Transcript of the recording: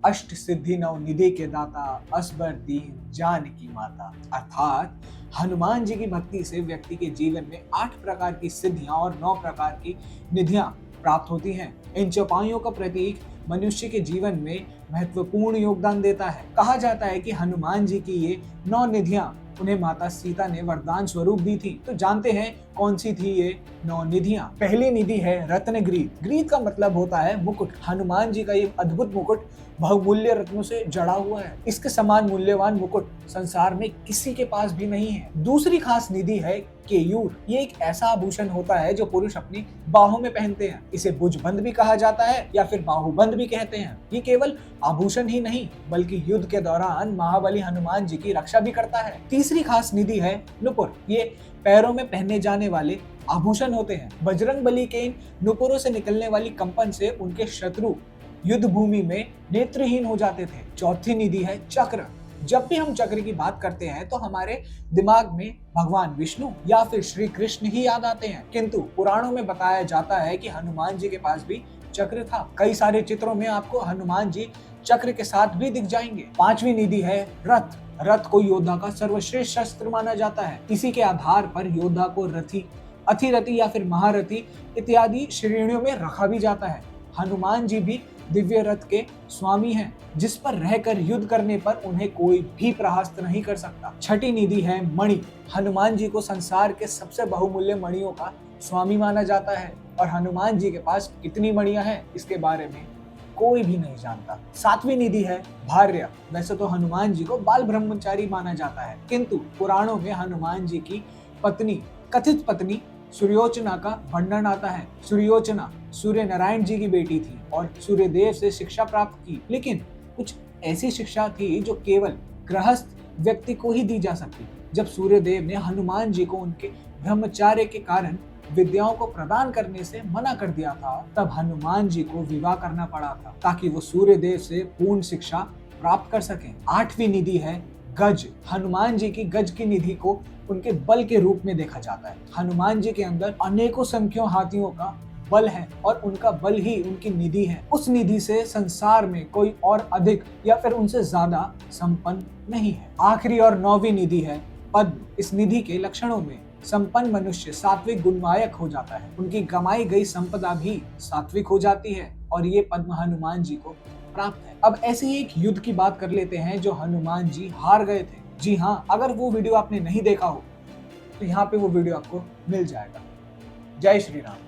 अष्ट सिद्धि नव निधि के दाता, असबर दीन जानकी माता। अर्थात हनुमान जी की भक्ति से व्यक्ति के जीवन में 8 प्रकार की सिद्धियां और 9 प्रकार की निधियां प्राप्त होती हैं। इन चौपाइयों का प्रतीक मनुष्य के जीवन में महत्वपूर्ण योगदान देता है। कहा जाता है कि हनुमान जी की ये 9 निधियां उन्हें माता सीता ने वरदान स्वरूप दी थी। तो जानते हैं कौन सी थी ये 9 निधियां। पहली निधि है रत्न ग्रीत। ग्रीत का मतलब होता है मुकुट। हनुमान जी का ये अद्भुत मुकुट बहुमूल्य रत्नों से जड़ा हुआ है। इसके समान मूल्यवान मुकुट संसार में किसी के पास भी नहीं है। दूसरी खास निधि है केयूर। ये एक ऐसा आभूषण होता है जो पुरुष अपनी बाहों में पहनते हैं। इसे भुजबंद भी कहा जाता है या फिर बाहुबंद भी कहते हैं। ये केवल आभूषण ही नहीं बल्कि युद्ध के दौरान महाबली हनुमान जी की रक्षा भी करता है। तीसरी खास निधि है नुपुर। ये पैरों में पहने जाने वाले आभूषण होते हैं। बजरंगबली के इन नुपुरों से निकलने वाली कंपन से उनके शत्रु युद्ध भूमि में नेत्रहीन हो जाते थे। चौथी निधि है चक्र। जब भी हम चक्र की बात करते हैं तो हमारे दिमाग में भगवान विष्णु या फिर श्री कृष्ण ही याद आते हैं, किंतु पुराणों में बताया जाता है कि हनुमान जी के पास भी चक्र था। कई सारे चित्रों में आपको हनुमान जी चक्र के साथ भी दिख जाएंगे। पांचवी निधि है रथ। रथ को योद्धा का सर्वश्रेष्ठ शस्त्र माना जाता है। इसी के आधार पर योद्धा को रथी, अथिरथी या फिर महारथी इत्यादि श्रेणियों में रखा भी जाता है। हनुमान जी भी दिव्य रथ के स्वामी हैं, जिस पर रहकर युद्ध करने पर उन्हें कोई भी प्रहास्त नहीं कर सकता। छठी निधि है मणि। हनुमान जी को संसार के सबसे बहुमूल्य मणियों का स्वामी माना जाता है और हनुमान जी के पास कितनी मणियां हैं इसके बारे में कोई भी नहीं जानता। सातवीं निधि है भार्या। वैसे तो हनुमान जी को बाल ब्रह्मचारी माना जाता है, किंतु पुराणों में हनुमान जी की पत्नी, कथित पत्नी सूर्योचना का वर्णन आता है। सूर्योचना सूर्य नारायण जी की बेटी थी और सूर्यदेव से शिक्षा प्राप्त की, लेकिन कुछ ऐसी शिक्षा थी जो केवल गृहस्थ व्यक्ति को ही दी जा सकती। जब सूर्यदेव ने हनुमान जी को उनके ब्रह्मचार्य के कारण विद्याओं को प्रदान करने से मना कर दिया था, तब हनुमान जी को विवाह करना पड़ा था ताकि वो सूर्यदेव से पूर्ण शिक्षा प्राप्त कर सकें। आठवीं निधि है गज। हनुमान जी की गज की निधि को उनके बल के रूप में देखा जाता है। हनुमान जी के अंदर अनेकों संख्यों हाथियों का बल है और उनका बल ही उनकी निधि है। उस निधि से संसार में कोई और अधिक या फिर उनसे ज्यादा संपन्न नहीं है। आखिरी और 9वीं निधि है पद्म। इस निधि के लक्षणों में संपन्न मनुष्य सात्विक गुणवायक हो जाता है, उनकी कमाई गई संपदा भी सात्विक हो जाती है और ये पद्म हनुमान जी को प्राप्त है। अब ऐसे ही एक युद्ध की बात कर लेते हैं जो हनुमान जी हार गए थे। जी हाँ, अगर वो वीडियो आपने नहीं देखा हो तो यहाँ पे वो वीडियो आपको मिल जाएगा। जय श्री राम।